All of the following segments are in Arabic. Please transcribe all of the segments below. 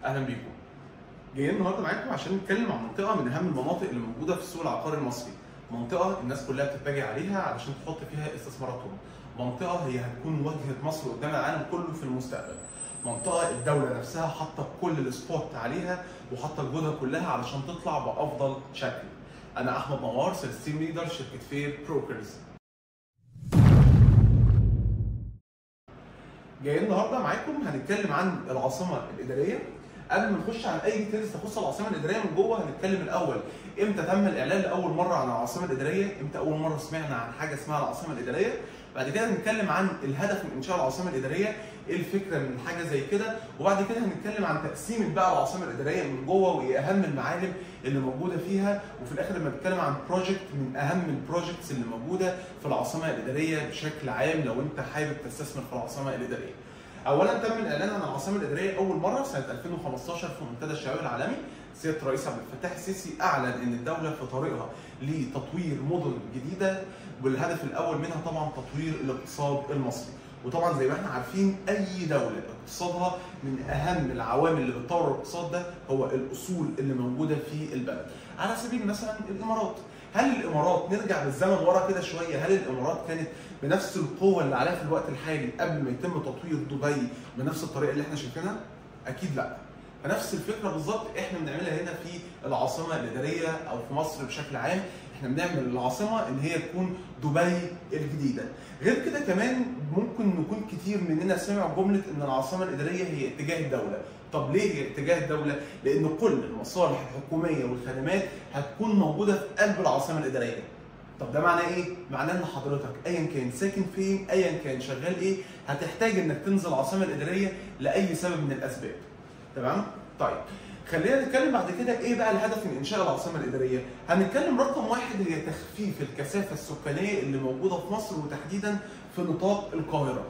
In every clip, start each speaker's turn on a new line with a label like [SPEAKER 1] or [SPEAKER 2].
[SPEAKER 1] اهلا بيكم. جايين النهارده معاكم عشان نتكلم عن منطقه من اهم المناطق اللي موجوده في السوق العقاري المصري، منطقه الناس كلها بتتجه عليها علشان تحط فيها استثماراتهم، منطقه هي هتكون واجهه مصر قدام العالم كله في المستقبل، منطقه الدوله نفسها حاطه كل السبوت عليها وحاطه جهودها كلها علشان تطلع بافضل شكل. انا احمد نوار، سيلز تيم ليدر شركه فير بروكرز. جايين النهارده معاكم هنتكلم عن العاصمه الاداريه. قبل ما نخش عن اي ديتيلز تخص العاصمه الاداريه من جوه، هنتكلم الاول امتى تم الاعلان لاول مره عن العاصمه الاداريه، امتى اول مره سمعنا عن حاجه اسمها العاصمه الاداريه. بعد كده هنتكلم عن الهدف من انشاء العاصمه الاداريه، ايه الفكره من حاجه زي كده، وبعد كده هنتكلم عن تقسيم بقى العاصمه الاداريه من جوه وايه اهم المعالم اللي موجوده فيها، وفي الاخر لما نتكلم عن بروجكت من اهم البروجكتس اللي موجوده في العاصمه الاداريه بشكل عام لو انت حابب تستثمر في العاصمه الاداريه. اولا تم الاعلان عن العاصمه الاداريه اول مره سنه 2015 في منتدى الشباب العالمي. سياده الرئيس عبد الفتاح السيسي اعلن ان الدوله في طريقها لتطوير مدن جديده، والهدف الاول منها طبعا تطوير الاقتصاد المصري. وطبعا زي ما احنا عارفين اي دوله اقتصادها من اهم العوامل اللي بتطور الاقتصاد ده هو الاصول اللي موجوده في البلد. على سبيل مثلا الامارات، هل الامارات نرجع بالزمن ورا كده شويه، هل الامارات كانت بنفس القوه اللي عليها في الوقت الحالي قبل ما يتم تطوير دبي بنفس الطريقه اللي احنا شايفينها؟ اكيد لا. فنفس الفكره بالظبط احنا بنعملها هنا في العاصمه الاداريه او في مصر بشكل عام، احنا بنعمل العاصمه ان هي تكون دبي الجديده. غير كده كمان ممكن نكون كتير مننا سمع جمله ان العاصمه الاداريه هي اتجاه الدوله. طب ليه هي اتجاه الدوله؟ لان كل المصالح الحكوميه والخدمات هتكون موجوده في قلب العاصمه الاداريه. طب ده معناه ايه؟ معناه ان حضرتك ايا كان ساكن فين، ايا كان شغال ايه، هتحتاج انك تنزل العاصمه الاداريه لاي سبب من الاسباب. تمام؟ طيب خلينا نتكلم بعد كده ايه بقى الهدف من انشاء العاصمه الاداريه؟ هنتكلم رقم واحد هي تخفيف الكثافه السكانيه اللي موجوده في مصر وتحديدا في نطاق القاهره.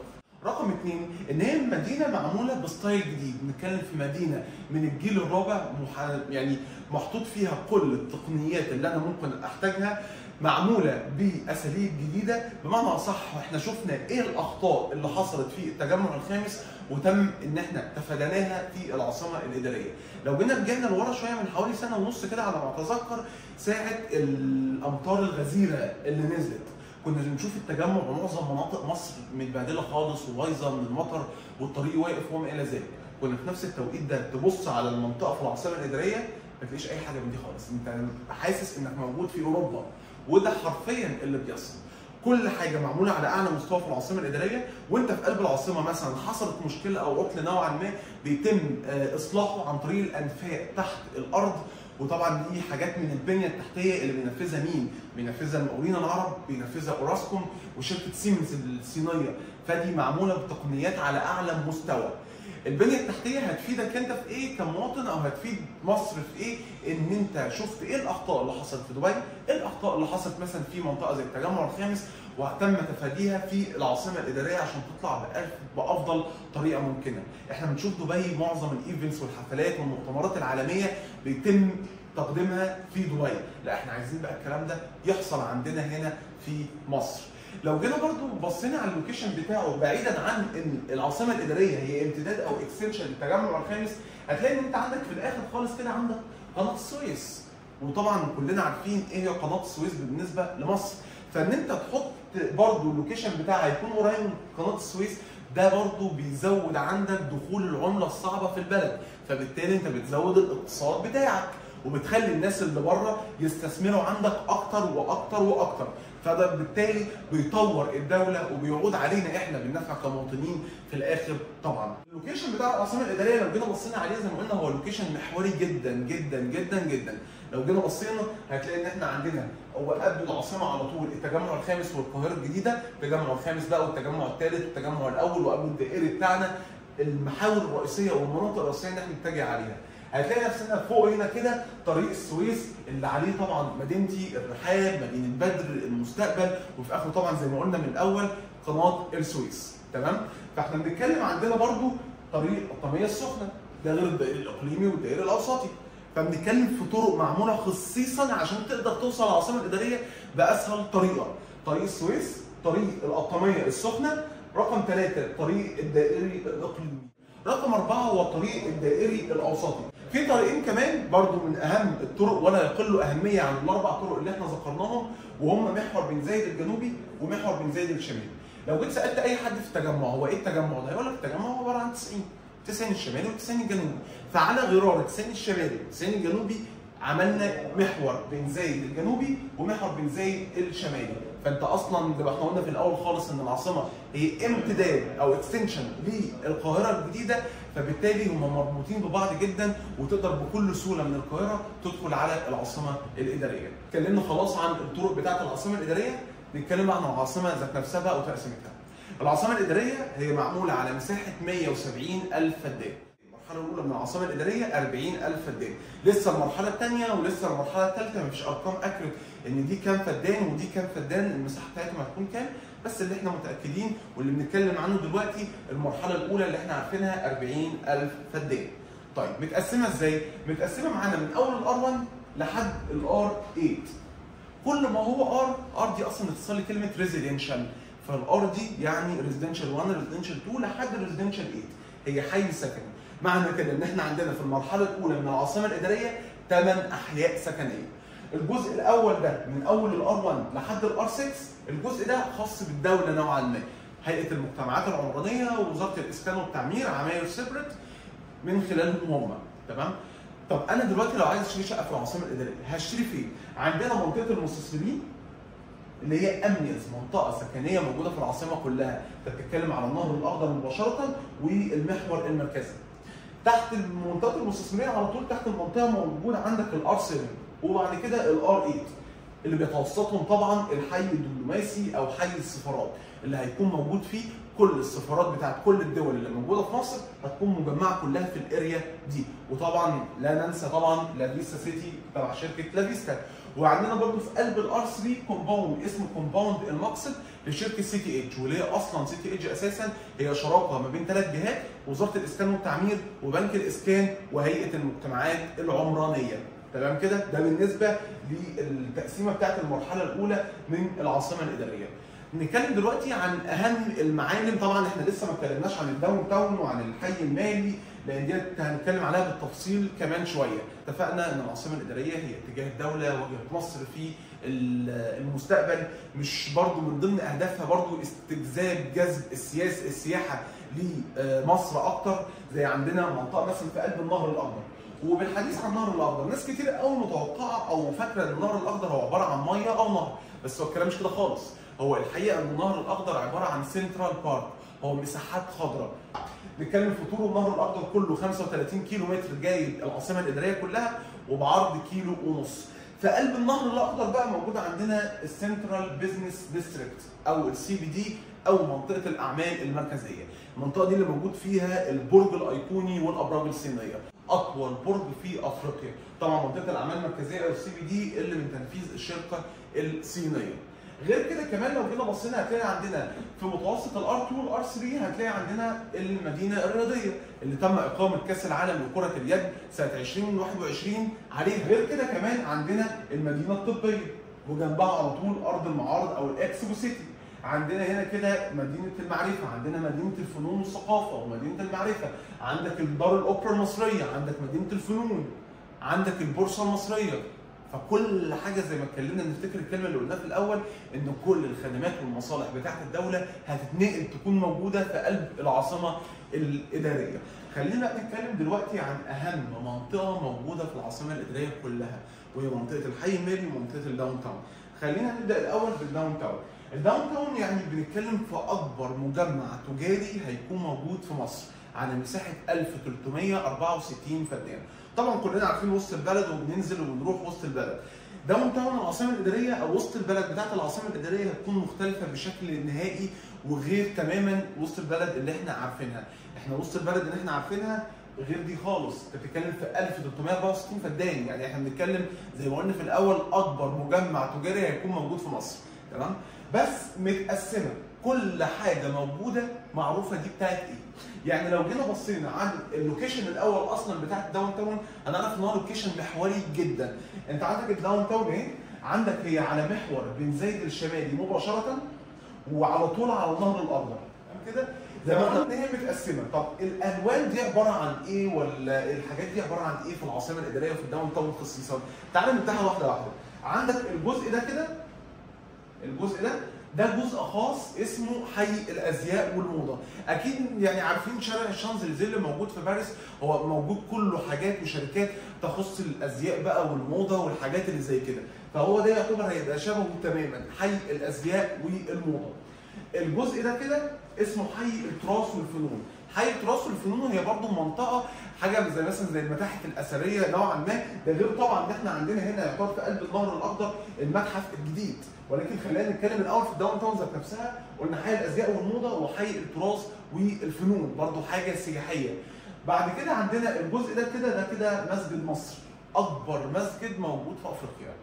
[SPEAKER 1] رقم اثنين ان هي مدينه معموله بستايل جديد، بنتكلم في مدينه من الجيل الرابع يعني محطوط فيها كل التقنيات اللي انا ممكن احتاجها، معموله باساليب جديده. بمعنى اصح احنا شفنا ايه الاخطاء اللي حصلت في التجمع الخامس وتم ان احنا تفاديناها في العاصمه الاداريه. لو جينا رجعنا لورا شويه من حوالي سنه ونص كده على ما اتذكر، ساعه الامطار الغزيره اللي نزلت كنا بنشوف التجمع ومعظم مناطق مصر متبهدله خالص وبايظه من المطر والطريق واقف وما الى ذلك. كنا في نفس التوقيت ده تبص على المنطقه في العاصمه الاداريه ما تلاقيش اي حاجه من دي خالص، انت حاسس انك موجود في اوروبا، وده حرفيا اللي بيحصل. كل حاجه معموله على اعلى مستوى في العاصمه الاداريه، وانت في قلب العاصمه مثلا حصلت مشكله او عطل نوعا ما بيتم اصلاحه عن طريق الانفاق تحت الارض. وطبعا دي حاجات من البنيه التحتيه اللي بينفذها مين؟ بينفذها المقاولين العرب، بينفذها اوراسكوم وشركه سيمنز الصينيه، فدي معموله بتقنيات على اعلى مستوى. البنيه التحتيه هتفيدك انت في ايه كمواطن، او هتفيد مصر في ايه؟ ان انت شفت ايه الاخطاء اللي حصلت في دبي، ايه الاخطاء اللي حصلت مثلا في منطقه زي التجمع الخامس وتم تفاديها في العاصمه الاداريه عشان تطلع بافضل طريقه ممكنه. احنا بنشوف دبي معظم الايفنتس والحفلات والمؤتمرات العالميه بيتم تقديمها في دبي، لا احنا عايزين بقى الكلام ده يحصل عندنا هنا في مصر. لو جينا برضو بصينا على اللوكيشن بتاعه بعيدا عن ان العاصمه الاداريه هي امتداد او اكستنشن للتجمع الخامس، هتلاقي ان انت عندك في الاخر خالص كده عندك قناه السويس. وطبعا كلنا عارفين ايه هي قناه السويس بالنسبه لمصر، فان انت تحط برضو اللوكيشن بتاعها يكون قريب من قناه السويس، ده برضو بيزود عندك دخول العمله الصعبه في البلد، فبالتالي انت بتزود الاقتصاد بتاعك وبتخلي الناس اللي بره يستثمروا عندك اكتر واكتر واكتر، فده بالتالي بيطور الدوله وبيعود علينا احنا بالنفع كمواطنين في الاخر. طبعا اللوكيشن بتاع العاصمه الاداريه لو جينا بصينا عليه زي ما قلنا هو لوكيشن محوري جدا جدا جدا جدا. لو جينا بصينا هتلاقي ان احنا عندنا هو قبل العاصمه على طول التجمع الخامس والقاهره الجديده، التجمع الخامس بقى والتجمع الثالث والتجمع الاول وقبل الدائري بتاعنا، المحاور الرئيسيه والمناطق الرئيسيه اللي احنا نتجه عليها. هتلاقي نفسنا فوق هنا كده طريق السويس اللي عليه طبعا مدينتي، الرحاب، مدينه بدر، المستقبل، وفي اخره طبعا زي ما قلنا من الاول قناه السويس. تمام؟ فاحنا بنتكلم عندنا برضو طريق الطميه السخنه، ده غير الدائري الاقليمي والدائري الاوسطي. فبنتكلم في طرق معموله خصيصا عشان تقدر توصل العاصمه الاداريه باسهل طريقه. طريق السويس، طريق الطميه السخنه، رقم 3 طريق الدائري الاقليمي. رقم 4 هو الطريق الدائري الاوسطي. في طريقين كمان برضو من اهم الطرق ولا يقل اهميه عن الاربع طرق اللي احنا ذكرناهم، وهم محور بن زايد الجنوبي ومحور بن زايد الشمالي. لو جيت سالت اي حد في التجمع هو ايه التجمع ده؟ هيقول لك التجمع هو عباره عن 90 الشمالي و90 الجنوبي. فعلى غرار 90 الشمالي و90 الجنوبي عملنا محور بن زايد الجنوبي ومحور بن زايد الشمالي. فانت اصلا زي ما احنا قلنا في الاول خالص ان العاصمه هي امتداد او اكستنشن للقاهره الجديده، فبالتالي هم مربوطين ببعض جدا، وتقدر بكل سهوله من القاهره تدخل على العاصمه الاداريه. اتكلمنا خلاص عن الطرق بتاعه العاصمه الاداريه، نتكلم عن العاصمه ذات نفسها بقى وتقسيمتها. العاصمه الاداريه هي معموله على مساحه 170,000 فدان. المرحله الاولى من العاصمه الاداريه 40,000 فدان، لسه المرحله الثانيه ولسه المرحله الثالثه مفيش ارقام اكرت ان دي كام فدان ودي كام فدان، المساحه بتاعتهم هتكون كام، بس اللي احنا متاكدين واللي بنتكلم عنه دلوقتي المرحله الاولى اللي احنا عارفينها 40,000 فدان. طيب متقسمه ازاي؟ متقسمه معانا من اول الار 1 لحد الار 8. كل ما هو ار دي اصلا بتصل كلمه ريزيدنشال، فالار دي يعني ريزيدنشال 1 ريزيدنشال 2 لحد ريزيدنشال 8، هي حي سكني. معنى كده ان احنا عندنا في المرحله الاولى من العاصمه الاداريه 8 احياء سكنيه. الجزء الاول ده من اول الار 1 لحد الار 6، الجزء ده خاص بالدوله نوعا ما. هيئه المجتمعات العمرانيه ووزاره الاسكان والتعمير عماير سيبريت من خلالهم هم، تمام؟ طب انا دلوقتي لو عايز اشتري شقه في العاصمه الاداريه هشتري فين؟ عندنا منطقه المستثمرين اللي هي اميز منطقه سكنيه موجوده في العاصمه كلها، انت بتتكلم على النهر الاخضر مباشره والمحور المركزي. تحت منطقه المستثمرين على طول تحت المنطقه موجود عندك الار 7 وبعد كده الار 8 اللي بيتوسطهم طبعا الحي الدبلوماسي او حي السفارات اللي هيكون موجود فيه كل السفارات بتاعت كل الدول اللي موجوده في مصر، هتكون مجمعه كلها في الاريا دي. وطبعا لا ننسى طبعا لافيستا سيتي تبع شركه لافيستا. وعندنا برضه في قلب الار 3 كومباوند اسمه كومباوند المقصد لشركه سي تي اتش، واللي هي اصلا سي تي اتش اساسا هي شراكه ما بين 3 جهات، وزاره الاسكان والتعمير وبنك الاسكان وهيئه المجتمعات العمرانيه. تمام كده؟ ده بالنسبه للتقسيمه بتاعت المرحله الاولى من العاصمه الاداريه. نتكلم دلوقتي عن اهم المعالم. طبعا احنا لسه ما اتكلمناش عن الداون تاون وعن الحي المالي لان ديت هنتكلم عليها بالتفصيل كمان شويه. اتفقنا ان العاصمه الاداريه هي اتجاه الدوله وجهه مصر في المستقبل، مش برضو من ضمن اهدافها برضو استجذاب جذب السياحه لمصر اكتر، زي عندنا منطقه مثلا في قلب النهر الاخضر. وبالحديث عن النهر الاخضر ناس كتير قوي متوقعه او فاكره ان النهر الاخضر هو عباره عن ميه او نهر، بس هو الكلام مش كده خالص. هو الحقيقه ان النهر الاخضر عباره عن سنترال بارك، هو مساحات خضراء. نتكلم في طول النهر الاخضر كله 35 كيلو متر جاي العاصمه الاداريه كلها وبعرض كيلو ونص. في قلب النهر الاخضر بقى موجود عندنا السنترال بزنس ديستريكت او السي بي دي او منطقه الاعمال المركزيه. المنطقه دي اللي موجود فيها البرج الايقوني والابراج الصينيه، اطول برج في افريقيا. طبعا منطقه الاعمال المركزيه او السي بي دي اللي من تنفيذ الشركه الصينيه. غير كده كمان لو جينا بصينا هتلاقي عندنا في متوسط الار 2 والار 3 هتلاقي عندنا المدينه الرياضيه اللي تم اقامه كاس العالم لكره اليد سنه 2021 عليها. غير كده كمان عندنا المدينه الطبيه وجنبها على طول ارض المعارض او الاكسبو سيتي. عندنا هنا كده مدينه المعرفه، عندنا مدينه الفنون والثقافه ومدينه المعرفه، عندك الدار الاوبرا المصريه، عندك مدينه الفنون، عندك البورصه المصريه. فكل حاجه زي ما اتكلمنا نفتكر الكلمه اللي قلناها في الاول ان كل الخدمات والمصالح بتاعت الدوله هتتنقل تكون موجوده في قلب العاصمه الاداريه. خلينا نتكلم دلوقتي عن اهم منطقه موجوده في العاصمه الاداريه كلها، وهي منطقه الحي المالي ومنطقه الداون تاون. خلينا نبدا الاول بالداون تاون. الداون تاون يعني بنتكلم في اكبر مجمع تجاري هيكون موجود في مصر على مساحه 1364 فدان. طبعا كلنا عارفين وسط البلد وبننزل وبنروح وسط البلد. داون تاون العاصمه الاداريه او وسط البلد بتاعت العاصمه الاداريه هتكون مختلفه بشكل نهائي وغير تماما وسط البلد اللي احنا عارفينها. احنا وسط البلد اللي احنا عارفينها غير دي خالص، انت بتتكلم في 1364 فدان، يعني احنا بنتكلم زي ما قلنا في الاول اكبر مجمع تجاري هيكون موجود في مصر، تمام؟ بس متقسمه، كل حاجه موجوده معروفه دي بتاعت ايه. يعني لو جينا بصينا عن اللوكيشن الاول اصلا بتاعت الداون تاون هنعرف ان هو لوكيشن محوري جدا. انت عندك الداون تاون اهي، عندك هي على محور بن زايد الشمالي مباشره وعلى طول على النهر الاخضر، تمام كده؟ زي ما قلنا ان هي متقسمه. طب الالوان دي عباره عن ايه، ولا الحاجات دي عباره عن ايه في العاصمه الاداريه وفي الداون تاون خصيصا؟ تعال نمتحها واحده واحده. عندك الجزء ده كده، الجزء ده جزء خاص اسمه حي الازياء والموضه. اكيد يعني عارفين شارع الشانزليزيه اللي موجود في باريس، هو موجود كله حاجات وشركات تخص الازياء بقى والموضه والحاجات اللي زي كده، فهو ده يعتبر هيبقى شبهه تماما، حي الازياء والموضه. الجزء ده كده اسمه حي التراث والفنون. حي التراث والفنون هي برضو منطقه حاجه زي مثلا زي المتاحف الاثريه نوعا ما، ده غير طبعا ان احنا عندنا هنا يعتبر في قلب النهر الاخضر المتحف الجديد. ولكن خلينا نتكلم الاول في الداون تاون ذات نفسها. قلنا حي الازياء والموضه وحي التراث والفنون، برضو حاجه سياحيه. بعد كده عندنا الجزء ده كده مسجد مصر، اكبر مسجد موجود في افريقيا،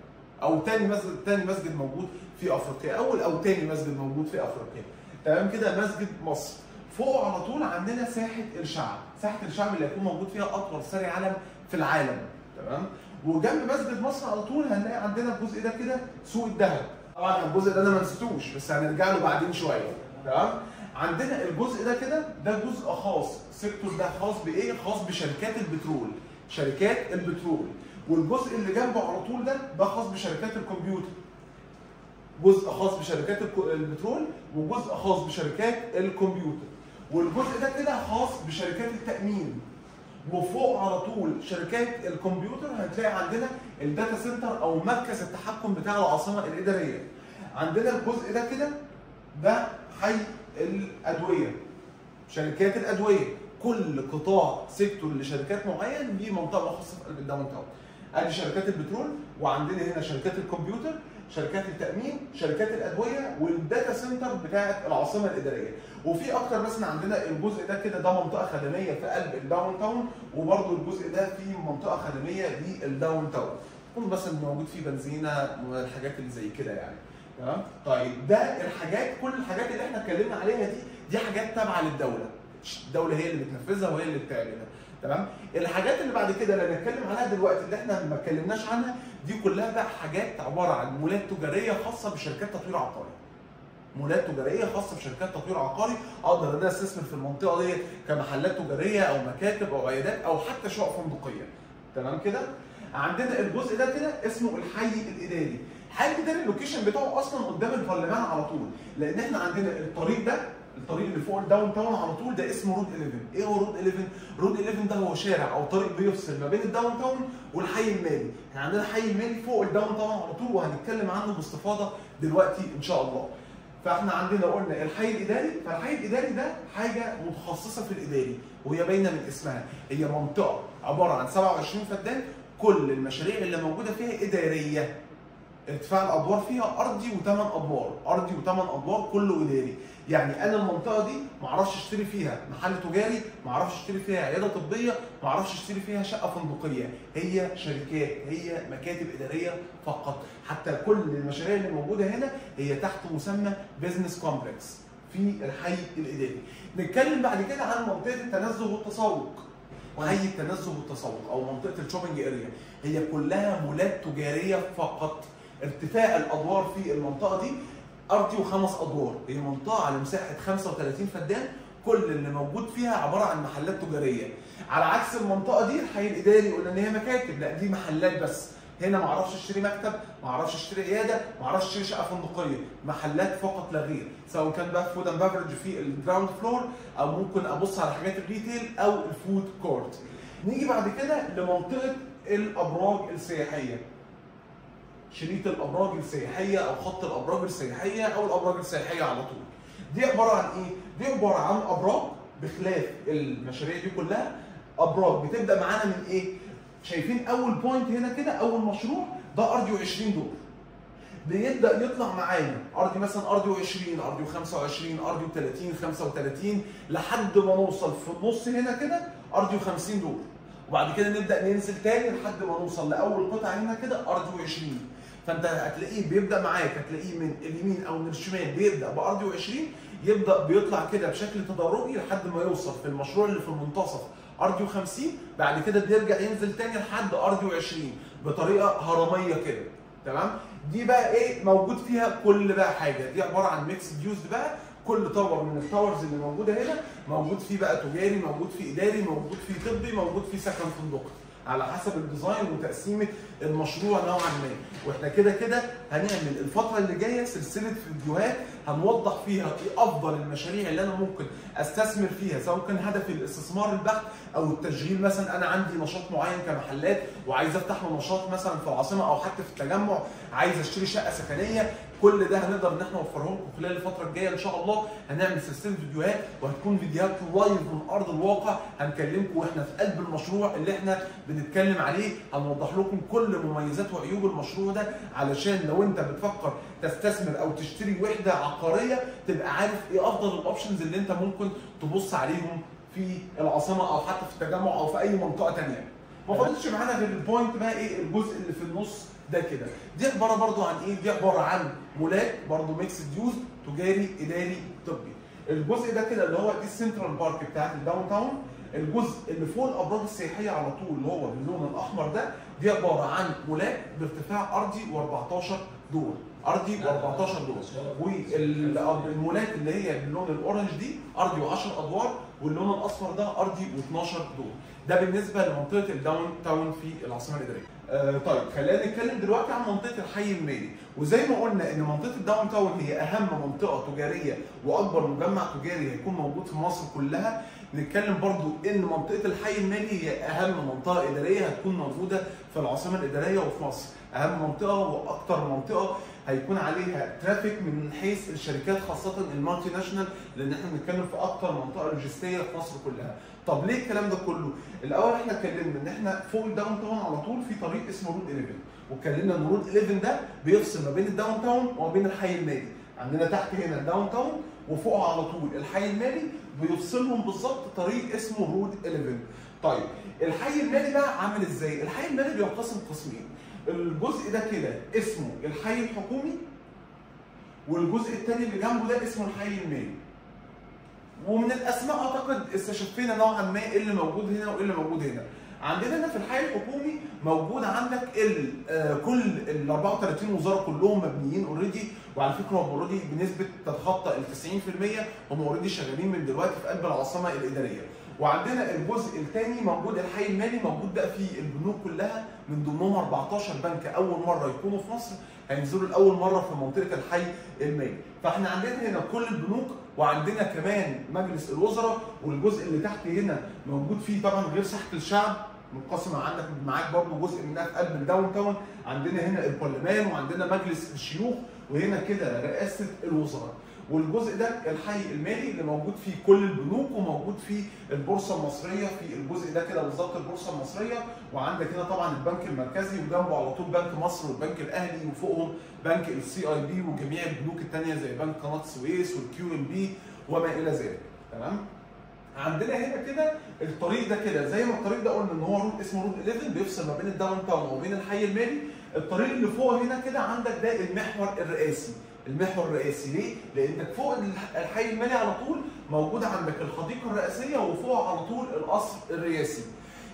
[SPEAKER 1] او تاني مسجد موجود في افريقيا، اول او تاني مسجد موجود في افريقيا. تمام كده، مسجد مصر. فوق على طول عندنا ساحه الشعب، ساحه الشعب اللي هيكون موجود فيها اطول ساري علم في العالم. تمام. وجنب مسجد مصر على طول هنلاقي عندنا الجزء ده كده سوق الذهب. طبعا الجزء ده انا ما نسيتوش بس هنرجع له بعدين شويه. تمام. عندنا الجزء ده كده ده جزء خاص، سيكتور ده خاص بايه؟ خاص بشركات البترول، شركات البترول. والجزء اللي جنبه على طول ده خاص بشركات الكمبيوتر. جزء خاص بشركات البترول وجزء خاص بشركات الكمبيوتر. والجزء ده كده خاص بشركات التأمين. وفوق على طول شركات الكمبيوتر هتلاقي عندنا الداتا سنتر او مركز التحكم بتاع العاصمه الاداريه. عندنا الجزء ده كده ده حي الادويه، شركات الادويه، كل قطاع سيكتور لشركات معين دي منطقه خاصه في قلب الداون تاون. ادي شركات البترول، وعندنا هنا شركات الكمبيوتر، شركات التامين، شركات الادويه، والداتا سنتر بتاعه العاصمه الاداريه. وفي اكتر مثلا عندنا الجزء ده كده ده منطقه خدميه في قلب الداون تاون، وبرده الجزء ده فيه منطقه خدميه للداون تاون، يكون مثلا موجود فيه بنزينه، الحاجات اللي زي كده يعني. تمام؟ طيب ده الحاجات، كل الحاجات اللي احنا اتكلمنا عليها دي حاجات تابعه للدوله. الدوله هي اللي بتنفذها وهي اللي بتعملها. تمام؟ الحاجات اللي بعد كده اللي هنتكلم عنها دلوقتي اللي احنا ما اتكلمناش عنها دي كلها بقى حاجات عباره عن مولات تجاريه خاصه بشركات تطوير عقاري. مولات تجاريه خاصه بشركات تطوير عقاري، اقدر انا استثمر في المنطقه دي كمحلات تجاريه او مكاتب او عيادات او حتى شقق فندقيه. تمام كده؟ عندنا الجزء ده كده اسمه الحي الاداري. الحي الاداري اللوكيشن بتاعه اصلا قدام البرلمان على طول، لان احنا عندنا الطريق ده، الطريق اللي فوق الداون تاون على طول ده اسمه رود 11. ايه هو رود 11؟ رود 11 ده هو شارع او طريق بيفصل ما بين الداون تاون والحي المالي. احنا عندنا الحي المالي فوق الداون تاون على طول وهنتكلم عنه باستفاضه دلوقتي ان شاء الله. فاحنا عندنا قلنا الحي الاداري، فالحي الاداري ده حاجه متخصصه في الاداري وهي باينه من اسمها، هي منطقه عباره عن 27 فدان، كل المشاريع اللي موجوده فيها اداريه. ارتفاع الادوار فيها ارضي و8 ادوار، ارضي و8 ادوار كله اداري. يعني انا المنطقه دي ما اعرفش اشتري فيها محل تجاري، ما اعرفش اشتري فيها عياده طبيه، ما اعرفش اشتري فيها شقه فندقيه، هي شركات، هي مكاتب اداريه فقط. حتى كل المشاريع اللي موجوده هنا هي تحت مسمى بزنس كومبلكس في الحي الاداري. نتكلم بعد كده عن منطقه التنزه والتسوق. حي التنزه والتسوق او منطقه الشوبنج اريا هي كلها مولات تجاريه فقط. ارتفاع الادوار في المنطقه دي ارضي و5 ادوار، هي منطقه على مساحه 35 فدان، كل اللي موجود فيها عباره عن محلات تجاريه. على عكس المنطقه دي الحي الاداري قلنا ان هي مكاتب، لا دي محلات بس. هنا ما اعرفش اشتري مكتب، ما اعرفش اشتري عياده، ما اعرفش اشتري شقه فندقيه، محلات فقط لا غير، سواء كان بقى فود اند بافرج في الجراوند فلور او ممكن ابص على حاجات الريتيل او الفود كورت. نيجي بعد كده لمنطقه الابراج السياحيه. شريط الابراج السياحيه او خط الابراج السياحيه او الابراج السياحيه على طول. دي عباره عن ايه؟ دي عباره عن ابراج، بخلاف المشاريع دي كلها ابراج بتبدا معانا من ايه؟ شايفين اول بوينت هنا كده، اول مشروع ده ارضي و20 دور. بيبدا يطلع معانا ارضي مثلا ارضي و20، ارضي و25، ارضي و30، 35 لحد ما نوصل في النص هنا كده ارضي و50 دور. وبعد كده نبدا ننزل تاني لحد ما نوصل لاول قطعه هنا كده ارضي و20. فانت هتلاقيه بيبدا معاك، هتلاقيه من اليمين او من الشمال بيبدا بارضي و20، يبدا بيطلع كده بشكل تدرجي لحد ما يوصل في المشروع اللي في المنتصف ارضي و50، بعد كده بيرجع ينزل تاني لحد ارضي و20 بطريقه هرميه كده. تمام؟ دي بقى ايه موجود فيها كل بقى حاجه، دي عباره عن ميكس يوز بقى، كل تاور من التاورز اللي موجوده هنا موجود فيه بقى تجاري، موجود فيه اداري، موجود فيه طبي، موجود فيه سكن فندقي، على حسب الديزاين وتقسيمه المشروع نوعا ما. واحنا كده كده هنعمل الفتره اللي جايه سلسله فيديوهات هنوضح فيها ايه افضل المشاريع اللي انا ممكن استثمر فيها، سواء كان هدفي الاستثمار البحت او التشغيل. مثلا انا عندي نشاط معين كمحلات وعايز افتح له نشاط مثلا في العاصمه او حتى في التجمع، عايز اشتري شقه سكنيه، كل ده هنقدر ان احنا نوفره لكم خلال الفتره الجايه ان شاء الله. هنعمل سلسله فيديوهات وهتكون فيديوهات لايف من ارض الواقع، هنكلمكم واحنا في قلب المشروع اللي احنا بنتكلم عليه، هنوضح لكم كل مميزات وعيوب المشروع ده، علشان لو انت بتفكر تستثمر او تشتري وحده عقاريه تبقى عارف ايه افضل الاوبشنز اللي انت ممكن تبص عليهم في العاصمه او حتى في التجمع او في اي منطقه ثانيه. ما فاضلش معانا غير البوينت بقى ايه الجزء اللي في النص ده كده. دي عباره برضو عن ايه؟ دي عباره عن مولات برضو ميكسد يوز، تجاري اداري طبي. الجزء ده كده اللي هو دي السنترال بارك بتاعت الداون تاون، الجزء اللي فوق الابراج السياحيه على طول اللي هو باللون الاحمر ده، دي عباره عن مولات بارتفاع ارضي و14 دور، ارضي و14 دور. والمولات اللي هي باللون الاورنج دي ارضي و10 ادوار، واللون الاصفر ده ارضي و12 دور. ده بالنسبه لمنطقه الداون تاون في العاصمه الاداريه. طيب خلينا نتكلم دلوقتي عن منطقه الحي المالي. وزي ما قلنا ان منطقه الداون تاون هي اهم منطقه تجاريه واكبر مجمع تجاري هيكون موجود في مصر كلها. نتكلم برضو ان منطقه الحي المالي هي اهم منطقه اداريه هتكون موجوده في العاصمه الاداريه وفي مصر، اهم منطقه واكثر منطقه هيكون عليها ترافيك من حيث الشركات خاصه المالتي ناشونال، لان احنا بنتكلم في اكثر منطقه لوجستيه في مصر كلها. طب ليه الكلام ده كله؟ الاول احنا اتكلمنا ان احنا فوق الداون تاون على طول في طريق اسمه رود 11، واتكلمنا ان رود 11 ده بيفصل ما بين الداون تاون وما بين الحي المالي. عندنا تحت هنا الداون تاون وفوقها على طول الحي المالي، بيفصلهم بالظبط طريق اسمه رود 11. طيب الحي المالي بقى عامل ازاي؟ الحي المالي بينقسم قسمين، الجزء ده كده اسمه الحي الحكومي، والجزء الثاني اللي جنبه ده اسمه الحي المالي. ومن الاسماء اعتقد استشفينا نوعا ما ايه اللي موجود هنا وايه اللي موجود هنا. عندنا هنا في الحي الحكومي موجود عندك كل ال 34 وزاره كلهم مبنيين اوريدي، وعلى فكره هم اوريدي بنسبه تتخطى ال 90% هم اوريدي شغالين من دلوقتي في قلب العاصمه الاداريه. وعندنا الجزء الثاني موجود الحي المالي، موجود بقى فيه البنوك كلها، من ضمنهم 14 بنك اول مره يكونوا في مصر هينزلوا لاول مره في منطقه الحي المالي. فاحنا عندنا هنا كل البنوك، وعندنا كمان مجلس الوزراء، والجزء اللي تحت هنا موجود فيه طبعا غير ساحه الشعب منقسمه عندك معاك برضه جزء منها في قلب الداون تاون. عندنا هنا البرلمان وعندنا مجلس الشيوخ وهنا كده رئاسه الوزراء. والجزء ده الحي المالي اللي موجود فيه كل البنوك وموجود فيه البورصه المصريه في الجزء ده كده بالظبط البورصه المصريه. وعندك هنا طبعا البنك المركزي وجنبه على طول بنك مصر والبنك الاهلي، وفوقهم بنك CIB وجميع البنوك الثانيه زي بنك قناه السويس والQNB وما الى ذلك. تمام؟ عندنا هنا كده الطريق ده كده زي ما الطريق ده قلنا ان هو رود اسمه رود 11 بيفصل ما بين الداون تاون وما بين الحي المالي. الطريق اللي فوق هنا كده عندك ده المحور الرئاسي. المحور الرئاسي ليه؟ لانك فوق الحي المالي على طول موجود عندك الحديقه الرئاسيه وفوق على طول القصر الرئاسي.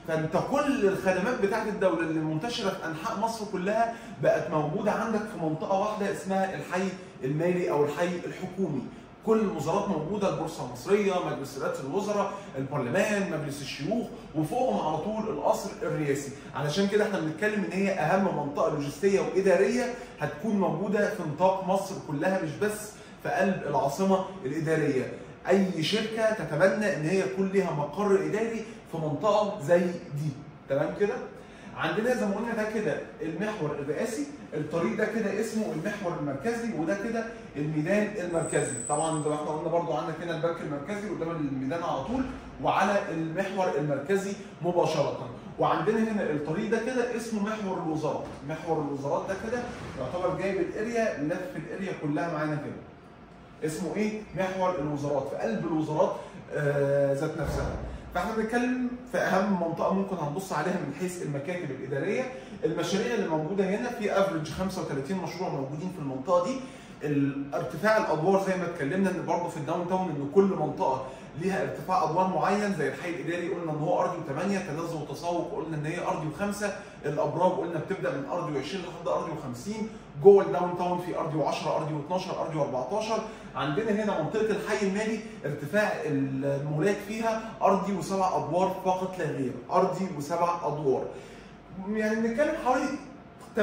[SPEAKER 1] فانت كل الخدمات بتاعت الدوله اللي منتشره في انحاء مصر كلها بقت موجوده عندك في منطقه واحده اسمها الحي المالي او الحي الحكومي. كل الوزارات موجوده، البورصه المصريه، مجلس رئاسه الوزراء، البرلمان، مجلس الشيوخ، وفوقهم على طول القصر الرئاسي. علشان كده احنا بنتكلم ان هي اهم منطقه لوجستيه واداريه هتكون موجوده في نطاق مصر كلها، مش بس في قلب العاصمه الاداريه. اي شركه تتمنى ان هي يكون لها مقر اداري في منطقه زي دي. تمام كده؟ عندنا زي ما قلنا ده كده المحور الرئاسي، الطريق ده كده اسمه المحور المركزي، وده كده الميدان المركزي. طبعا زي ما احنا قلنا برضو عندك هنا البنك المركزي قدام الميدان على طول وعلى المحور المركزي مباشره. وعندنا هنا الطريق ده كده اسمه محور الوزارات. محور الوزارات ده كده يعتبر جايب الاريا، لف الاريا كلها معانا كده. اسمه ايه؟ محور الوزارات، في قلب الوزارات ذات نفسها. فاحنا بنتكلم في اهم منطقه ممكن هنبص عليها من حيث المكاتب الاداريه. المشاريع اللي موجوده هنا في افريج 35 مشروع موجودين في المنطقه دي. ارتفاع الادوار زي ما اتكلمنا ان برضه في الداون تاون ان كل منطقه ليها ارتفاع ادوار معين، زي الحي الاداري قلنا ان هو ارضي و8، تنزل وتسوق قلنا ان هي ارضي و5، الابراج قلنا بتبدا من ارضي و20 لحد ارضي و50، جوه الداون تاون في ارضي و10 ارضي و12 ارضي و14. عندنا هنا منطقه الحي المالي ارتفاع المولات فيها ارضي و7 ادوار فقط لا غير، ارضي و7 ادوار. يعني بنتكلم حوالي 85%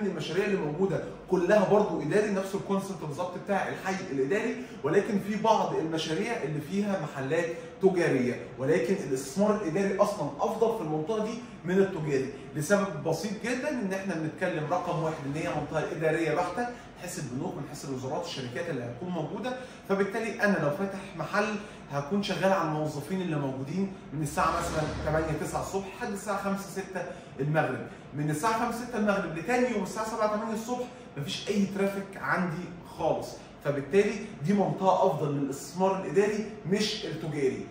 [SPEAKER 1] من المشاريع اللي موجوده كلها برضو اداري، نفس الكونسيبت بالظبط بتاع الحي الاداري، ولكن في بعض المشاريع اللي فيها محلات تجاريه، ولكن الاستثمار الاداري اصلا افضل في المنطقه دي من التجاري لسبب بسيط جدا، ان احنا بنتكلم رقم واحد ان هي منطقه اداريه بحته، من حيث البنوك، من حيث الوزارات، الشركات اللي هتكون موجوده، فبالتالي انا لو فاتح محل هكون شغال على الموظفين اللي موجودين من الساعه مثلا 8 9 الصبح لحد الساعه 5 6 المغرب، من الساعه 5 6 المغرب لتاني يوم الساعه 7 8 الصبح مفيش اي ترافيك عندي خالص، فبالتالي دي منطقه افضل للاستثمار الاداري مش التجاري.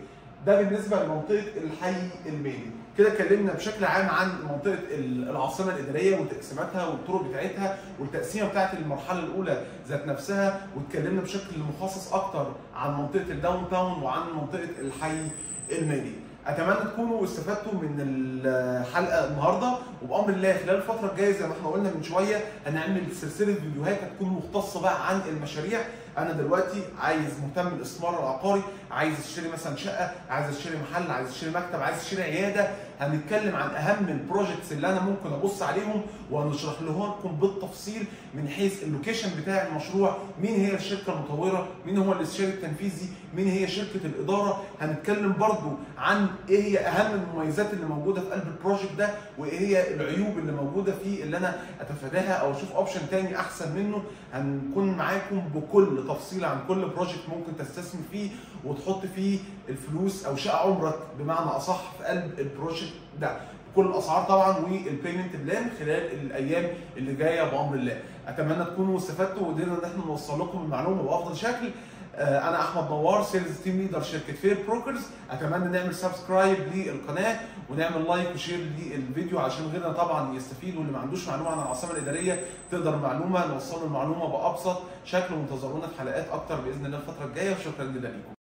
[SPEAKER 1] ده بالنسبه لمنطقه الحي المالي. كده اتكلمنا بشكل عام عن منطقه العاصمه الاداريه وتقسيماتها والطرق بتاعتها والتقسيمه بتاعت المرحله الاولى ذات نفسها، واتكلمنا بشكل مخصص اكتر عن منطقه الداون تاون وعن منطقه الحي المالي. اتمنى تكونوا استفدتوا من الحلقه النهارده، وبامر الله خلال الفتره الجايه زي ما احنا قلنا من شويه هنعمل سلسله فيديوهات هتكون مختصه بقى عن المشاريع. انا دلوقتي عايز مهتم بالاستثمار العقاري، عايز اشتري مثلا شقه، عايز اشتري محل، عايز اشتري مكتب، عايز اشتري عياده، هنتكلم عن اهم البروجكتس اللي انا ممكن ابص عليهم وهنشرح لكم بالتفصيل من حيث اللوكيشن بتاع المشروع، مين هي الشركه المطوره، مين هو الاستشاري التنفيذي، مين هي شركه الاداره. هنتكلم برضو عن ايه هي اهم المميزات اللي موجوده في قلب البروجكت ده، وايه هي العيوب اللي موجوده فيه اللي انا اتفاداها او اشوف اوبشن تاني احسن منه. هنكون معاكم بكل تفصيل عن كل بروجكت ممكن تستثمر فيه وتحط فيه الفلوس او شقه عمرك بمعنى اصح في قلب البروجكت ده، كل الاسعار طبعا والبيمنت بلان خلال الايام اللي جايه بامر الله. اتمنى تكونوا استفدتوا وقدرنا ان احنا نوصل لكم المعلومه بافضل شكل. انا احمد نوار، سيلز تيم ليدر شركه فير بروكرز. اتمنى نعمل سبسكرايب للقناه ونعمل لايك وشير للفيديو عشان غيرنا طبعا يستفيد، واللي ما عندوش معلومه عن العاصمه الاداريه تقدر معلومه نوصل له المعلومه بابسط شكل. وانتظرونا في حلقات اكتر باذن الله الفتره الجايه، وشكرا جدا لكم.